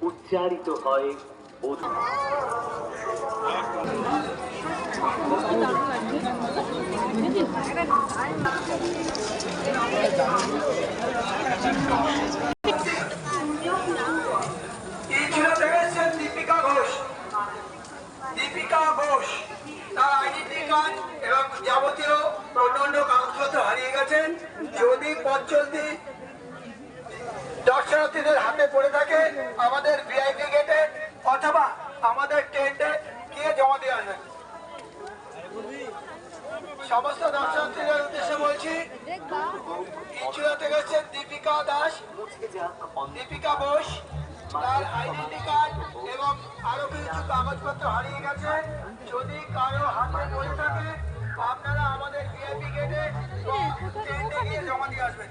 উচ্চারিত হয় দীপিকা ঘোষ। দীপিকা ঘোষ তার আইডেন্টি কার্ড এবং যাবতীয় অন্যান্য কাগজপত্র হারিয়ে গেছেন। যদি পথ চলতি দর্শনার্থীদের হাতে পড়ে থাকে আমাদের ভিআইপি গেটে অথবা আমাদের টেন্টে গিয়ে জমা দিয়ে আসবেন। সমস্ত দর্শনার্থীদের উদ্দেশ্যে বলছি, ইনচুরা থেকে এসেছেন দীপিকা দাস, দীপিকা ঘোষ, তার আইডেন্টি কার্ড এবং আরো কিছু কাগজপত্র হারিয়ে গেছে। যদি কারো হাতে পড়ে থাকে আপনারা আমাদের ভিআইপি গেটে টেন্টে গিয়ে জমা দিয়ে আসবেন।